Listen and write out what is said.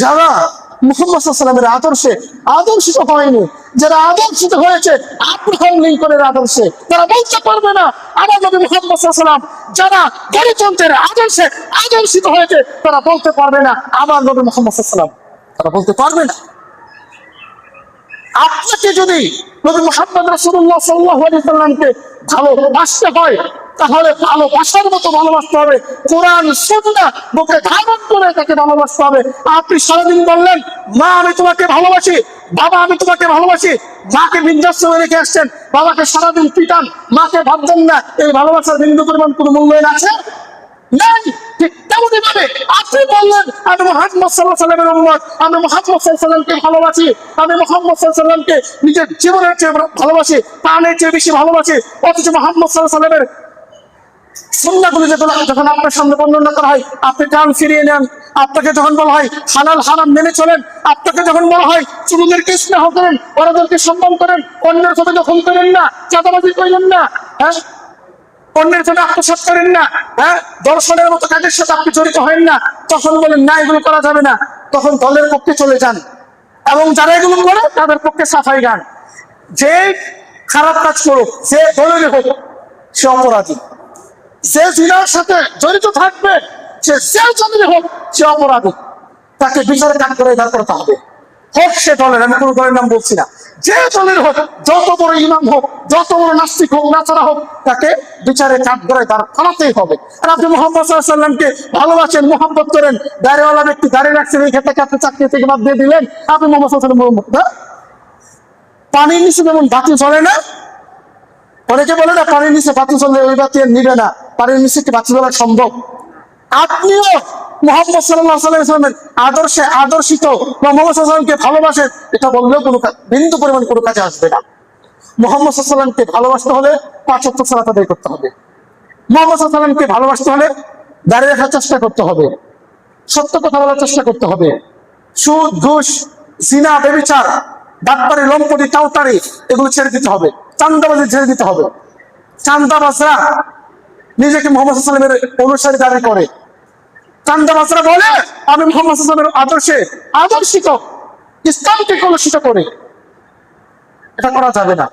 যারা মুহাম্মদ সাল্লাল্লাহু আলাইহি ওয়াসাল্লামের আদর্শে আদর্শিত হয়নি, যারা আদর্শিত হয়েছে আব্রাহাম লিঙ্কনের আদর্শে, তারা বলতে পারবে না আমার নবী মুহাম্মদ সাল্লাল্লাহু আলাইহি ওয়াসাল্লাম। যারা গণতন্ত্রের আদর্শে আদর্শিত হয়েছে তারা বলতে পারবে না আমার নবী মুহাম্মদ সাল্লাল্লাহু আলাইহি ওয়াসাল্লাম। তারা বলতে পারবে না। আপনাকে যদি নবী মুহাম্মদ রাসূলুল্লাহ সাল্লাল্লাহু আলাইহি ওয়াসাল্লামকে ভালোবাসতে হয়, তাহলে ভালোবাসার মতো ভালোবাসতে হবে, কোরআন সুন্নাহ বুকে ধারণ করে তাকে ভালোবাসতে হবে। আপনি সারাদিন বললেন মা আমি তোমাকে ভালোবাসি, বাবা আমি তোমাকে ভালোবাসি, মাকে বৃদ্ধাশ্রমে রেখে আসছেন, বাবাকে সারাদিন পিটান, মাকে ভাবতেন না, এই ভালোবাসার বিন্দু পরিমাণ কোনো মূল্যায়ন আছে? নাই। ঠিক তেমনই ভাবে আপনি বললেন আমি মুহাম্মদ সাল্লাল্লাহু আলাইহি ওয়াসাল্লামের উম্মত, আমি মুহাম্মদ সাল্লাল্লাহু আলাইহি ওয়াসাল্লামকে ভালোবাসি, আমি মুহাম্মদ সাল্লাল্লাহু আলাইহি ওয়াসাল্লামকে নিজের জীবনের চেয়ে ভালোবাসি, প্রাণের চেয়ে বেশি ভালোবাসি। অথচ মুহাম্মদ সাল্লাল্লাহু আলাইহি ওয়াসাল্লামের সুন্নাহগুলো যখন আপনার সামনে বর্ণনা করা হয় আপনি কান ফিরিয়ে নেন। আপনাকে যখন বলা হয় হালাল হারাম মেনে চলেন, আপনাকে যখন বলা হয় চুলুদেরকে স্নেহ করেন, ওনাদেরকে সম্মান করেন, অন্যের সাথে দখল করেন না, চাঁদাবাজি করেন না, হ্যাঁ অন্যের সাথে আত্মসাৎ করেন না, হ্যাঁ দর্শনের মতো কাজের সাথে আপনি জড়িত হন না, তখন বলেন না এগুলো করা যাবে না, তখন দলের পক্ষে চলে যান এবং যারা এগুলো করে তাদের পক্ষে সাফাই গান। যে খারাপ কাজ করুক, সে দলের হোক, সে অপরাধী। যে জিনার সাথে জড়িত থাকবে, সে দলের হোক, সে অপরাধী, তাকে বিচারে কাজ করে দাঁড় করতে হবে। হোক সে দলের, আমি কোনো দলের নাম বলছি না, যে দলের হোক, যত বড় ইমাম হোক, যত বড় নাস্তিক হোক, নাচারা হোক, তাকে বিচারে কাজ করে দাঁড় করাতেই হবে। আর আপনি মুহাম্মদ সাল্লাল্লাহু আলাইহি ওয়াসাল্লামকে ভালোবাসেন, মুহাব্বত করেন, দাড়িওয়ালা ব্যক্তি দাঁড়িয়ে রাখছেন, এই ক্ষেত্রে আপনি চাকরি থেকে বাদ দিয়ে দিলেন, আপনি মুহাম্মদ সাল্লাল্লাহু আলাইহি ওয়াসাল্লাম। পানির নিচে যেমন বাতি জ্বলে না, অনেকে বলে না পানির নিচে বাতি জ্বললে ওই বাতি আর নিবে না, পানির নিচে কি বাতি জ্বলা সম্ভব? আপনিও মুহাম্মদ সাল্লাল্লাহু আলাইহি ওয়াসাল্লামের আদর্শে আদর্শিত, মুহাম্মদ সাল্লাল্লাহু আলাইহি ওয়াসাল্লামকে ভালোবাসেন, এটা বললেও কোনো বিন্দু পরিমাণ কোনো কাজে আসবে না। মুহাম্মদ সাল্লাল্লাহু আলাইহি ওয়াসাল্লামকে ভালোবাসতে হলে 5 ওয়াক্ত সালাত আদায় করতে হবে। মুহাম্মদ সাল্লাল্লাহু আলাইহি ওয়াসাল্লামকে ভালোবাসতে হলে দাঁড়িয়ে রাখার চেষ্টা করতে হবে, সত্য কথা বলার চেষ্টা করতে হবে, সুদ ঘুষ জিনা ব্যভিচার বাটপারি লম্পটি টাউটারি এগুলো ছেড়ে দিতে হবে, চাঁদাবাজি ছেড়ে দিতে হবে। চাঁদাবাজরা নিজেকে মুহাম্মদ সাল্লাল্লাহু আলাইহি ওয়াসাল্লামের অনুসারী দাবি করে, চাঁদাবাজরা বলে আমি মুহাম্মদ সাল্লাল্লাহু আলাইহি ওয়াসাল্লামের আদর্শে আদর্শিত, ইসলামকে কলুষিত করে। এটা করা যাবে না।